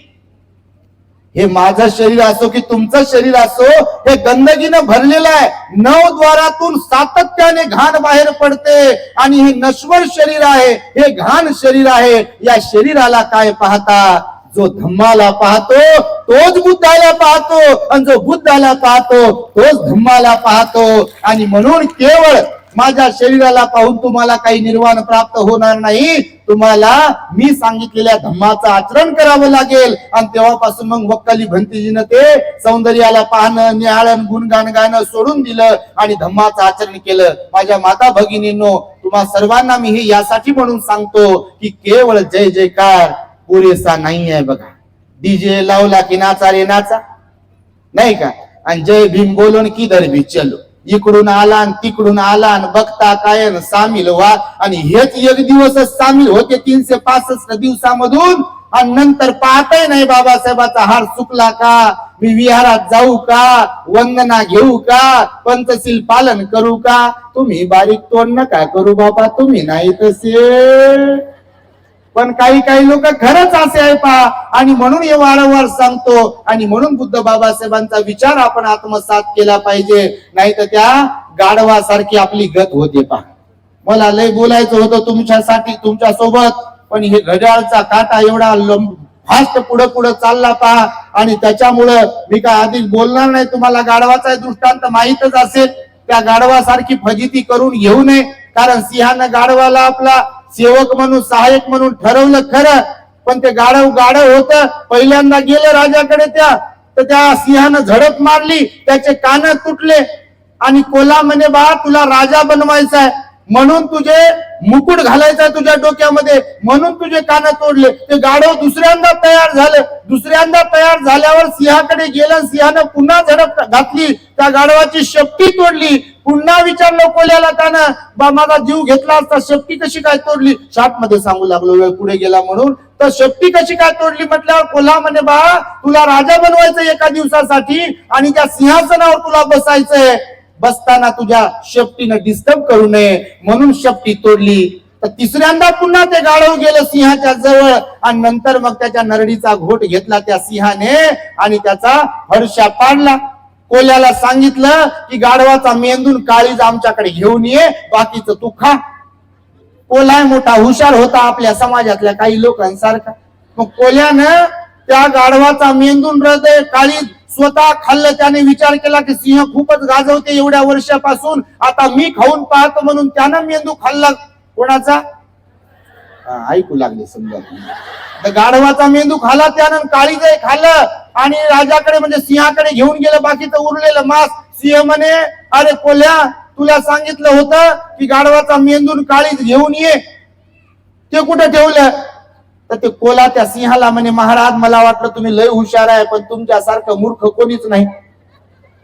हे माझं शरीर असो की तुमचं शरीर असो, हे गंदगीनं भरलेलं आहे. 9 द्वारातून सातत्याने घाण बाहेर पडते आणि हे नश्वर शरीर आहे, हे घाण शरीर आहे. या शरीराला काय पाहता? जो धम्माला पाहतो तोच बुद्धाला पाहतो, आणि जो बुद्धाला पाहतो तोच धम्माला पाहतो. आणि म्हणून केवळ माझ्या शरीराला पाहून तुम्हाला काही निर्वाण प्राप्त होणार नाही. तुम्हाला मी सांगितलेल्या धम्माचं आचरण करावं लागेल. आणि तेव्हापासून मग वक्कली भंतीजीनं ते सौंदर्याला पाहणं, निहाळण, गुणगान गाणं सोडून दिलं आणि धम्माचं आचरण केलं. माझ्या माता भगिनींनो, तुम्हा सर्वांना मी हे यासाठी म्हणून सांगतो की केवळ जय जयकार पुरेसा नाही आहे. बघा, डीजे लावला की नाचा रे नाचा, नाही का? आणि जय भीम बोलून किधर भी चलो, इकडून आला आणि तिकडून आला आणि बघता काय सामील व्हा. आणि हेच एक दिवसच सामील होते 365 दिवसामधून, आणि नंतर पाहताय नाही बाबासाहेबाचा हार चुकला का, मी विहारात जाऊ का, वंदना घेऊ का, पंचशील पालन करू का. तुम्ही बारीक तोंड नका करू बाबा, तुम्ही नाही तसे. पण काही काही लोक खरंच असे आहे पहा. आणि म्हणून हे वारंवार सांगतो. आणि म्हणून बुद्ध बाबासाहेबांचा विचार आपण आत्मसात केला पाहिजे, नाही तर त्या गाढवासारखी आपली गत होते पहा. मला लय बोलायचं होतं तुमच्यासाठी, तुमच्या सोबत, पण हे घड्याळचा काटा एवढा फास्ट पुढे पुढे चालला पहा. आणि त्याच्यामुळं मी काय अधिक बोलणार नाही. तुम्हाला गाढवाचा दृष्टांत माहीतच असेल. त्या गाढवासारखी फजिती करून घेऊ नये, कारण सिंहानं गाढवाला आपला सेवक म्हणून, सहाय्यक म्हणून ठरवलं खरं, पण ते गाढव होत. पहिल्यांदा गेलं राजाकडे तर त्या सिंहानं झडप मारली, त्याचे कान तुटले. आणि कोल्हा म्हणे, बा तुला राजा बनवायचा आहे म्हणून तुझे मुकुट घालायचा तुझ्या डोक्यामध्ये, म्हणून तुझे कान तोडले. ते गाढव दुसऱ्यांदा तयार झालं. दुसऱ्यांदा तयार झाल्यावर सिंहाकडे गेलं. सिंहानं पुन्हा झडप घातली, त्या गाढवाची शेपटी तोडली. पुन्हा विचारलं कोल्याला त्यानं, बा माझा जीव घेतला असता शेपटी कशी काय तोडली. शार्ट मध्ये सांगू लागलो, वेळ पुढे गेला म्हणून. तर शेपटी कशी काय तोडली म्हटल्यावर कोल्हा म्हणे, बा तुला राजा बनवायचं एका दिवसासाठी आणि त्या सिंहासनावर तुला बसायचंय. बसताना तुझ्या शेपटीनं डिस्टर्ब करू नये म्हणून शेपटी तोडली. तर तिसऱ्यांदा पुन्हा ते गाढव गेलं सिंहाच्या जवळ, आणि नंतर मग त्याच्या नरडीचा घोट घेतला त्या सिंहाने आणि त्याचा हडशा पाडला. कोल्याला सांगितलं की गाढवाचा मेंदून काळीज आमच्याकडे घेऊन ये, बाकीचं तू खा. कोल्हा मोठा हुशार होता आपल्या समाजातल्या काही लोकांसारखा. मग कोल्यानं त्या गाढवाचा मेंदून, हृदय, काळीज स्वतः खाल्लं. त्याने विचार केला की सिंह खूपच गाजवते एवढ्या वर्षापासून, आता मी खाऊन पाहतो म्हणून त्यानं मेंदू खाल्ला. कोणाचा? ऐकू लागले समजा. गाढवाचा मेंदू खाल्ला त्यानं, काळीज खाल्लं आणि राजाकडे म्हणजे सिंहाकडे घेऊन गेलं बाकीचं उरलेलं मांस. सिंह म्हणे, अरे कोल्हा तुला सांगितलं होतं की गाढवाचा मेंदून काळीज घेऊन ये, ते कुठे ठेवलं. तर ते कोल्हा त्या सिंहाला म्हणे, महाराज मला वाटलं तुम्ही लय हुशार आहे, पण तुमच्यासारखं मूर्ख कोणीच नाही.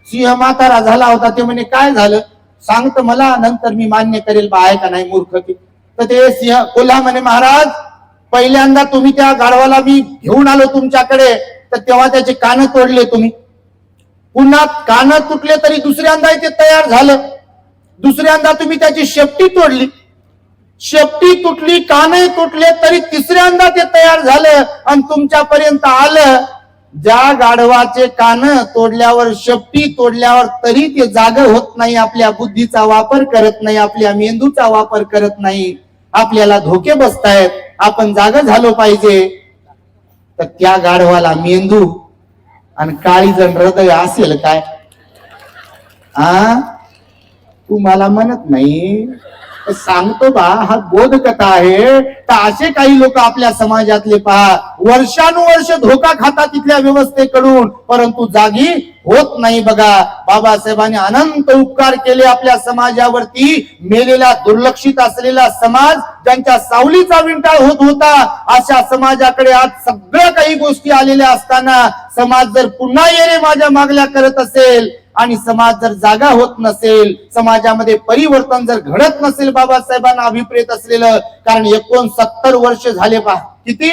सिंह म्हातारा झाला होता. ते म्हणे, काय झालं सांगत मला, नंतर मी मान्य करेल बा आहे का नाही मूर्ख ते. तर ते सिंह कोल्हा म्हणे, महाराज पहिल्यांदा तुम्ही त्या गाढवाला मी घेऊन आलो तुमच्याकडे, तर तेव्हा त्याचे कान तोडले तुम्ही. पुन्हा कान तुटले तरी दुसऱ्यांदा ते तयार झालं. दुसऱ्यांदा तुम्ही त्याची शेपटी तोडली, शेपटी तुटली, कानही तुटले, तरी तिसऱ्यांदा ते तयार झालं आणि तुमच्यापर्यंत आलं. ज्या गाढवाचे कान तोडल्यावर, शेपटी तोडल्यावर तरी ते जाग होत नाही, आपल्या बुद्धीचा वापर करत नाही, आपल्या मेंदूचा वापर करत नाही, आपल्याला धोके बसतायत, आपण जाग झालो पाहिजे. तर त्या गाढवाला मेंदू आणि काळीज हृदय असेल काय? तू मला म्हणत नाही, सांगतो बा, हा बोध कथा आहे. तर असे काही लोक आपल्या समाजातले पहा, वर्षानुवर्ष धोका खातात तिथल्या व्यवस्थेकडून, परंतु जागी होत नाही. बघा, बाबासाहेबांनी अनंत उपकार केले आपल्या समाजावरती. मेलेला, दुर्लक्षित असलेला समाज, ज्यांच्या सावलीचा विंटाळ होत होता, अशा समाजाकडे आज सगळ्या काही गोष्टी आलेल्या असताना समाज जर पुन्हा येणे माझ्या मागल्या करत असेल आणि समाज जर जागा होत नसेल, समाजामध्ये परिवर्तन जर घडत नसेल बाबासाहेबांना अभिप्रेत असलेलं, कारण 69 वर्ष झाले पहा. किती?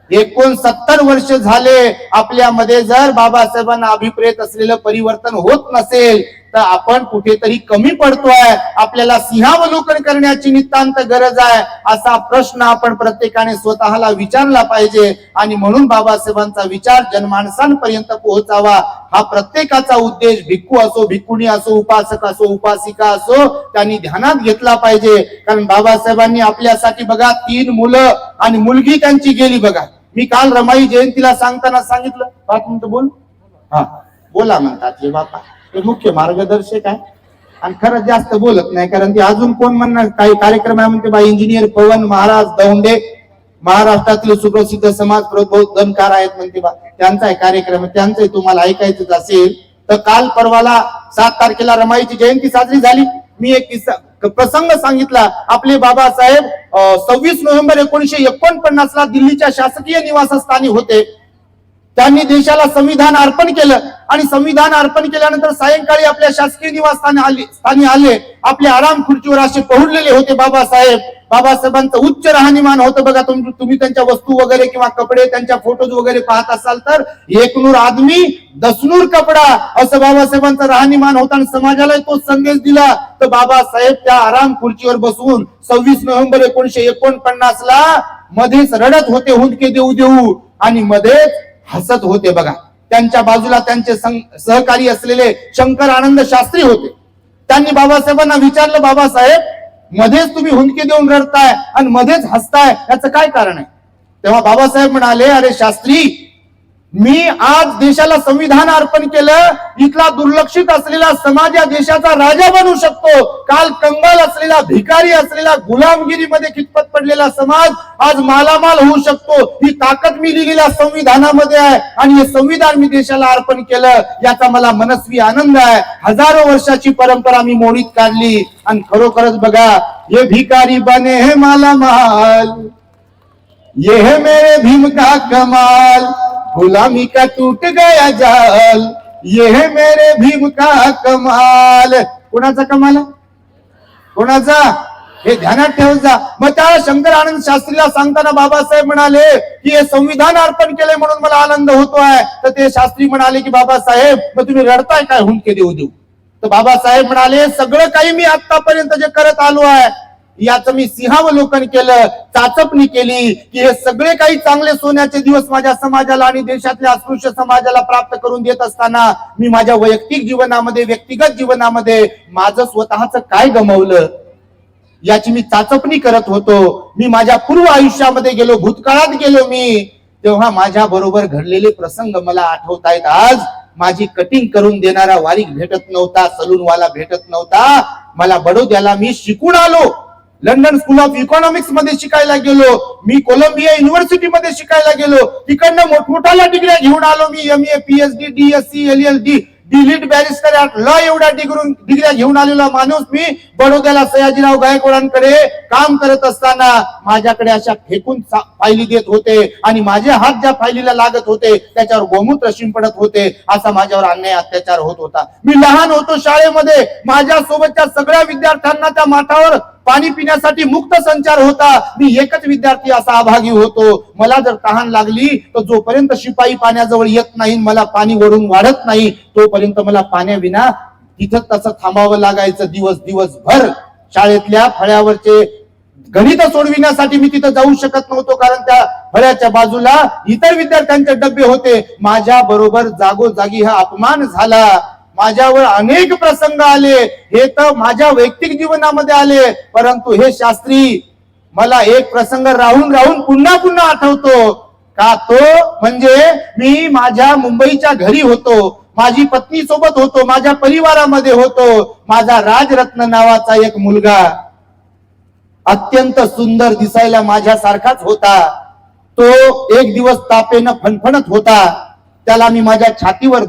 69 वर्ष झाले आपल्यामध्ये जर बाबासाहेबांना अभिप्रेत असलेलं परिवर्तन होत नसेल, तर आपण कुठेतरी कमी पडतोय, आपल्याला सिंहावलोकन करण्याची नितांत गरज आहे, असा प्रश्न आपण प्रत्येकाने स्वतःला विचारला पाहिजे. आणि म्हणून बाबासाहेबांचा विचार जनमानसांपर्यंत पोहोचावा हा प्रत्येकाचा उद्देश, भिक्खू असो, भिक्खुणी असो, उपासक असो, उपासिका असो, त्यांनी ध्यानात घेतला पाहिजे. कारण बाबासाहेबांनी आपल्यासाठी बघा 3 मुलं आणि मुलगी त्यांची गेली बघा. मी काल रमाई जयंतीला सांगताना सांगितलं, 5 मिनिटं बोल, हा बोला म्हणतात हे बापा, ते मुख्य मार्गदर्शक आहे आणि खरंच जास्त बोलत नाही. कारण ते अजून कोण म्हणणार, काही कार्यक्रम आहे म्हणते बा, इंजिनियर पवन महाराज दौंडे महाराष्ट्रातील सुप्रसिद्ध समाज प्रबोधनकार आहेत म्हणते बा, त्यांचा कार्यक्रम, त्यांचंही तुम्हाला ऐकायचंच असेल तर काल परवाला 7 तारखेला रमाईची जयंती साजरी झाली. मी एक किस्सा प्रसंग सांगितला. आपले बाबासाहेब 26 नोव्हेंबर 1949 ला दिल्लीच्या शासकीय निवासस्थानी होते. त्यांनी देशाला संविधान अर्पण केलं आणि संविधान अर्पण केल्यानंतर सायंकाळी आपल्या शासकीय निवासस्थानी आले. आपल्या आराम खुर्चीवर असे पहुडलेले होते बाबासाहेब. बाबासाहेबांचं उच्च राहणीमान होतं बघा. तुम्ही त्यांच्या वस्तू वगैरे किंवा कपडे, त्यांच्या फोटोज वगैरे पाहत असाल तर 1 नूर आदमी 10 नूर कपडा, असं बाबासाहेबांचं राहणीमान होतं. आणि समाजाला तो संदेश दिला. तर बाबासाहेब त्या आराम खुर्चीवर बसून 26 नोव्हेंबर 1949 ला मध्येच रडत होते, हुंदके देऊ देऊ, आणि मध्येच हसत होते बघा. त्यांच्या बाजूला त्यांचे सहकारी असलेले शंकर आनंद शास्त्री होते. त्यांनी बाबासाहेबांना विचारलं, बाबासाहेब मध्येच तुम्ही हुंदके देऊन रडताय आणि मध्येच हसताय, याचं काय कारण आहे? तेव्हा बाबासाहेब म्हणाले, अरे शास्त्री, मी आज देशाला संविधान अर्पण केलं, इथला दुर्लक्षित असलेला समाज या देशाचा राजा बनू शकतो. काल कंगाल असलेला, भिकारी असलेला, गुलामगिरीमध्ये खितपत पडलेला समाज आज मालामाल होऊ शकतो. ही ताकद मी लिहिलेल्या संविधानामध्ये आहे आणि हे संविधान मी देशाला अर्पण केलं, याचा मला मनस्वी आनंद आहे. हजारो वर्षाची परंपरा मी मोडीत काढली. आणि खरोखरच बघा, ये भिकारी बने है मालामाल, ये है मेरे भीम का कमाल, गुलामी का टूट गया जाल, ये है मेरे भीम का कमाल. कोणाचा कमाल? कोणाचा? हे ध्यानात ठेवत जा. मग त्या शंकर आनंद शास्त्रीला सांगताना बाबासाहेब म्हणाले की हे संविधान अर्पण केले म्हणून मला आनंद होतोय. तर ते शास्त्री म्हणाले की बाबासाहेब, मग तुम्ही रडताय काय हुंदके देऊ देऊ? तर बाबासाहेब म्हणाले, सगळं काही मी आतापर्यंत जे करत आलो आहे याचं मी सिंहावलोकन केलं, चाचपणी केली की हे सगळे काही चांगले सोन्याचे दिवस माझ्या समाजाला आणि देशातल्या अस्पृश्य समाजाला प्राप्त करून देत असताना मी माझ्या वैयक्तिक जीवनामध्ये, व्यक्तिगत जीवनामध्ये माझं स्वतःच काय गमावलं याची मी चाचपणी करत होतो. मी माझ्या पूर्व आयुष्यामध्ये गेलो, भूतकाळात गेलो मी, तेव्हा माझ्या बरोबर घडलेले प्रसंग मला आठवतायत. आज माझी कटिंग करून देणारा वारीक भेटत नव्हता, सलूनवाला भेटत नव्हता. मला बडोद्याला मी शिकून आलो, लंडन स्कूल ऑफ इकॉनॉमिक्स मध्ये शिकायला गेलो, मी कोलंबिया युनिव्हर्सिटी मध्ये शिकायला गेलो, तिकडनं मोठमोठ्या डिग्र्या घेऊन आलो मी. MA, PhD, DSc, LLD, delete barrister, law एवढ्या डिग्र्या घेऊन आलेला माणूस मी बडोद्याला सयाजीराव गायकवाडांकडे काम करत असताना माझ्याकडे अशा फेकून फायली देत होते आणि माझे हात ज्या फायलीला लागत होते त्याच्यावर गोमूत्र शिंपडत होते. असा माझ्यावर अन्याय अत्याचार होत होता. मी लहान होतो, शाळेमध्ये माझ्या सोबतच्या सगळ्या विद्यार्थ्यांना त्या माठावर पाणी पिण्यासाठी मुक्त संचार होता. मी एकच विद्यार्थी असा अभागी होतो. मला जर तहान लागली तर जोपर्यंत शिपाई पाण्याजवळ येत नाही, मला पाणी वरून वाढत नाही, तोपर्यंत मला पाण्याविना तिथं तसं थांबावं लागायचं दिवसभर. शाळेतल्या फळ्यावरचे गणित सोडविण्यासाठी मी तिथं जाऊ शकत नव्हतो, कारण त्या फळ्याच्या बाजूला इतर विद्यार्थ्यांचे डबे होते. माझ्या बरोबर जागोजागी हा अपमान झाला. माझ्यावर अनेक प्रसंग आले, हे तर माझ्या वैयक्तिक जीवनामध्ये आले, परंतु हे शास्त्री, मला एक प्रसंग राहून पुन्हा पुन्हा आठवतो. का तो म्हणजे मी माझ्या मुंबईच्या घरी होतो, माझी पत्नी सोबत होतो, माझ्या परिवारामध्ये होतो. माझा राजरत्न नावाचा एक मुलगा, अत्यंत सुंदर दिसायला माझ्यासारखाच होता. तो एक दिवस तापेनं फणफणत होता. त्याला मी माझ्या छातीवर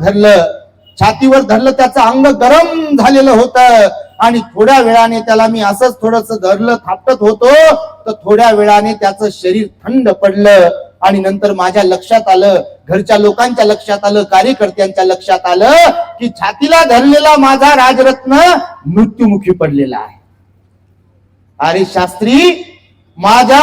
धरलं, त्याचं अंग गरम झालेलं होतं आणि थोड्या वेळाने त्याला मी असंच थोडस धरलं, थापटत होतो, तर थोड्या वेळाने त्याचं शरीर थंड पडलं. आणि नंतर माझ्या लक्षात आलं, घरच्या लोकांच्या लक्षात आलं, कार्यकर्त्यांच्या लक्षात आलं की छातीला धरलेला माझा राजरत्न मृत्युमुखी पडलेला आहे. अरे शास्त्री, माझ्या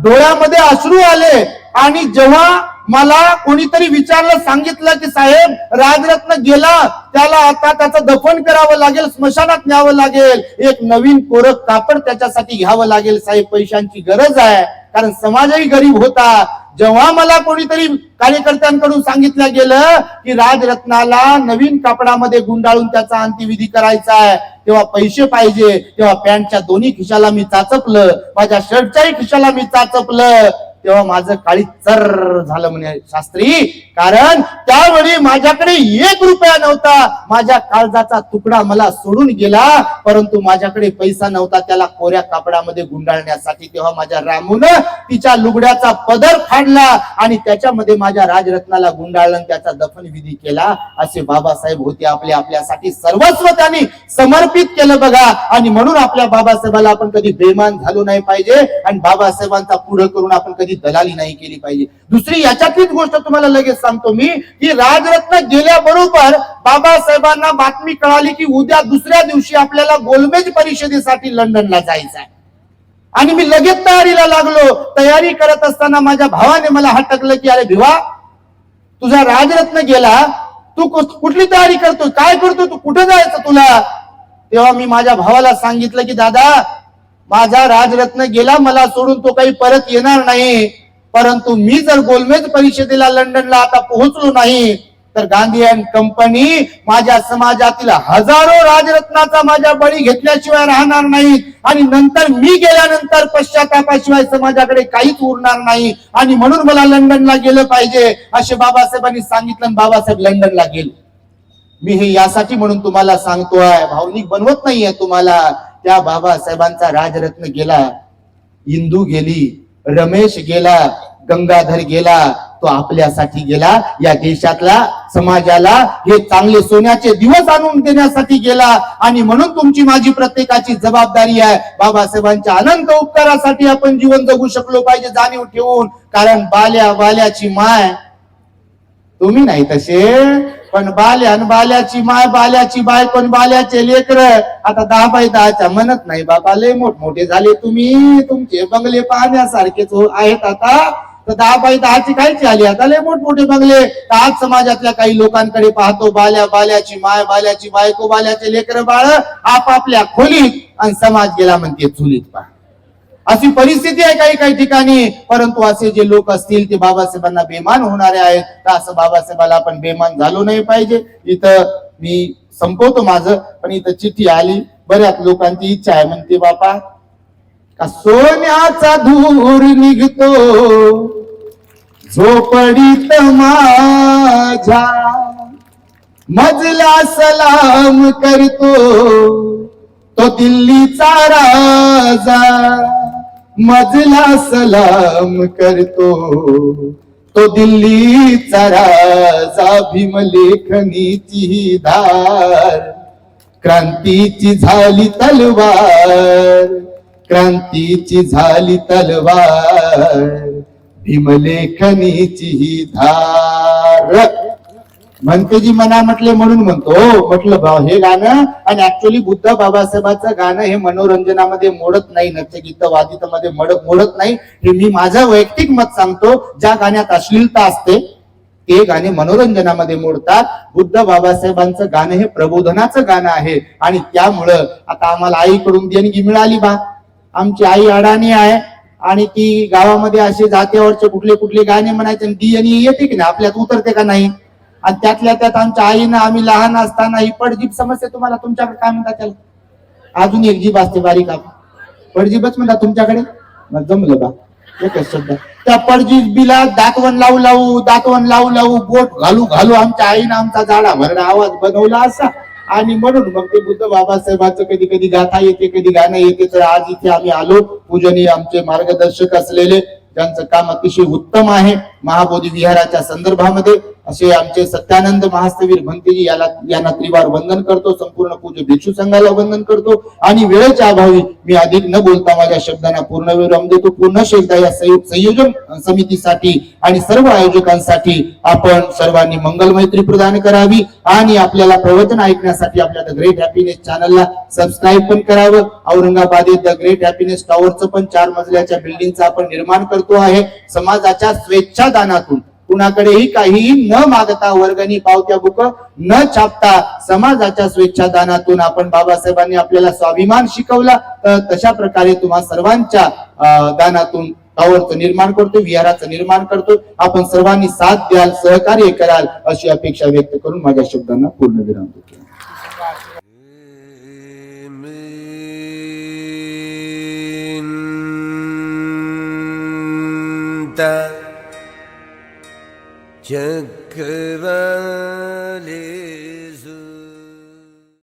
डोळ्यामध्ये अश्रू आले आणि जेव्हा मला कोणीतरी विचारलं, सांगितलं की साहेब राजरत्न गेला, त्याला आता त्याचं दफन करावं लागेल, स्मशानात न्यावं लागेल, एक नवीन कोरक कापड त्याच्यासाठी घ्यावं लागेल साहेब, पैशांची गरज आहे, कारण समाजही गरीब होता. जेव्हा मला कोणीतरी कार्यकर्त्यांकडून सांगितलं गेलं की राजरत्नाला नवीन कापडामध्ये गुंडाळून त्याचा अंत्यविधी करायचा आहे, तेव्हा पैसे पाहिजे, तेव्हा पॅन्टच्या दोन्ही खिशाला मी चाचपलं, माझ्या शर्टच्याही खिशाला मी चाचपलं, तेव्हा माझं काळी चर झालं म्हणे शास्त्री, कारण त्यावेळी माझ्याकडे 1 रुपया नव्हता, माझ्या काळजाचा तुकडा मला सोडून गेला, परंतु माझ्याकडे पैसा नव्हता त्याला कोऱ्या कापडामध्ये गुंडाळण्यासाठी. तेव्हा माझ्या रामूनं तिच्या लुगड्याचा पदर फाडला आणि त्याच्यामध्ये माझ्या राजरत्नाला गुंडाळलं, त्याचा दफन विधी केला. असे बाबासाहेब होते आपले, आपल्यासाठी सर्वस्व त्यांनी समर्पित केलं बघा. आणि म्हणून आपल्या बाबासाहेबाला आपण कधी बेमान झालो नाही पाहिजे आणि बाबासाहेबांचा पुढे करून आपण कधी दलाली नाही केली पाहिजे. दुसरी याच्यातलीच गोष्ट तुम्हाला लगेच सांगतो मी, की राजरत्न गेल्याबरोबर बाबासाहेबांना बातमी कळाली की उद्या दुसऱ्या दिवशी आपल्याला गोलमेज परिषदेसाठी लंडनला जायचं आहे. आणि मी लगेच तयारीला लागलो. तयारी करत असताना माझ्या भावाने मला हटकलं की अरे भिवा, तुझा राजरत्न गेला, तू कुठली तयारी करतो, काय करतो, तू कुठे जायचं तुला? तेव्हा मी माझ्या भावाला सांगितलं की दादा, माझा राजरत्न गेला, मला सोडून तो काही परत येणार नाही, परंतु मी जर गोलमेज परिषदेला लंडनला आता पोहोचलो नाही तर गांधी अँड कंपनी माझ्या समाजातील हजारो राजरत्नाचा माझ्या बळी घेतल्याशिवाय राहणार नाही आणि नंतर मी गेल्यानंतर पश्चातापाशिवाय समाजाकडे काहीच उरणार नाही आणि म्हणून मला लंडनला गेलं पाहिजे असे बाबासाहेबांनी सांगितलं आणि बाबासाहेब लंडनला गेले. मी हे यासाठी म्हणून तुम्हाला सांगतोय, भावनिक बनवत नाहीये तुम्हाला. त्या बाबासाहेबांचा राजरत्न गेला, इंदू गेली, रमेश गेला, गंगाधर गेला, तो आपल्यासाठी गेला, या देशातला समाजाला हे चांगले सोन्याचे दिवस आणून देण्यासाठी गेला. आणि म्हणून तुमची माझी प्रत्येकाची जबाबदारी आहे, बाबासाहेबांच्या अनंत उपकारासाठी आपण जीवन जगू शकलो पाहिजे जाणीव ठेवून. कारण बाल्याची माय तुम्ही नाही तसे, पण बाल्याची माय, बाल्याची बायकोन, बाल्याचे लेकर आता 10x10च्या म्हणत नाही बाबा, लय मोठमोठे झाले तुम्ही, तुमचे बंगले पाहण्यासारखेच आहेत आता, तर 10x10ची कायची आली आता, लय मोठमोठे बंगले. आज समाजातल्या काही लोकांकडे पाहतो, बाल्याची माय, बाल्याची बायको, बाल्याचे लेकर बाळ आपापल्या खोलीत आणि समाज गेला म्हणते चुलीत. पहा अशी परिस्थिती आहे काही काही ठिकाणी. परंतु असे जे लोक असतील ते बाबासाहेबांना बेमान होणारे आहेत, तर असं बाबासाहेबाला आपण बेमान झालो नाही पाहिजे. इथं मी संपवतो माझं, पण इथं चिठ्ठी आली, बऱ्याच लोकांची इच्छा आहे, म्हणते बापा का सोन्याचा धूर निघतो झोपडीत माझ्या, मजला सलाम करतो तो दिल्लीचा राजा, मजला सलाम करतो तो दिल्लीचा राजा, भीमलेखनीची धार, क्रांतीची झाली तलवार, क्रांतीची झाली तलवार, भीमलेखनीची धार. म्हणते जी मना म्हटले म्हणून म्हणतो, म्हटलं भाव हे गाणं आणि ऍक्च्युअली बुद्ध बाबासाहेबांचं गाणं हे मनोरंजनामध्ये मोडत नाही, नृत्यगीत वादितमध्ये मोडत नाही. हे मी माझं वैयक्तिक मत सांगतो. ज्या गाण्यात अश्लीलता असते ते गाणे मनोरंजनामध्ये मोडतात. बुद्ध बाबासाहेबांचं गाणं हे प्रबोधनाचं गाणं आहे आणि त्यामुळं आता आम्हाला आईकडून देणगी मिळाली बा. आमची आई अडाणी आहे आणि ती गावामध्ये असे जात्यावरचे कुठले कुठले गाणे म्हणायचे, देणगी येते की नाही, आपल्यात उतरते का नाही. आणि त्यातल्या त्यात आमच्या आईनं आम्ही लहान असताना ही पडजीप समजते तुम्हाला, तुमच्याकडे काय म्हणतात त्याला, अजून एक जीभ असते बारीक, पडजीबच म्हणतात तुमच्याकडे, मग जमलं बा एकच शब्द. त्या पडजीबीला दातवण लावू लावू बोट घालू घालू आमच्या आईनं आमचा जाडा भरडा आवाज बनवला असा. आणि म्हणून मग ते बुद्ध बाबासाहेबांचं कधी कधी गाथा येते, कधी गाणं येते. तर आज इथे आम्ही आलो, पूजनीय आमचे मार्गदर्शक असलेले ज्यांचं काम अतिशय उत्तम आहे महाबोधी विहाराच्या संदर्भामध्ये असे आमचे सत्यानंद महास्तवीर भंतेजी, यांना त्रिवार वंदन करतो, संपूर्ण पूज्य भिक्षू संघाला वंदन करतो. आणि वेळेच्या अभावी मी अधिक न बोलता माझ्या शब्दांना पूर्णविराम देतो. पुन्हा एकदा या संयोजन समितीसाठी आणि सर्व आयोजकांसाठी आपण सर्वांनी मंगल मैत्री प्रदान करावी आणि आपल्याला प्रवचन ऐकण्यासाठी आपल्या द ग्रेट हॅपीनेस चॅनलला सबस्क्राईब पण करावं. औरंगाबादेत द ग्रेट हॅपीनेस टॉवरचं पण 4 मजल्याच्या बिल्डिंगचं आपण निर्माण करतो आहे. समाजाच्या स्वेच्छादानातून कुणाकडेही काहीही न मागता, वर्गणी पावत्या बुक न छापता समाजाच्या स्वेच्छादानातून आपण, बाबासाहेबांनी आपल्याला स्वाभिमान शिकवला, तर तशा प्रकारे तुम्हा सर्वांच्या दानातून टॉवरचं निर्माण करतो, विहाराचं निर्माण करतो. आपण सर्वांनी साथ द्याल, सहकार्य कराल अशी अपेक्षा व्यक्त करून माझ्या शब्दांना पूर्ण विराम देतो. चक्रवाले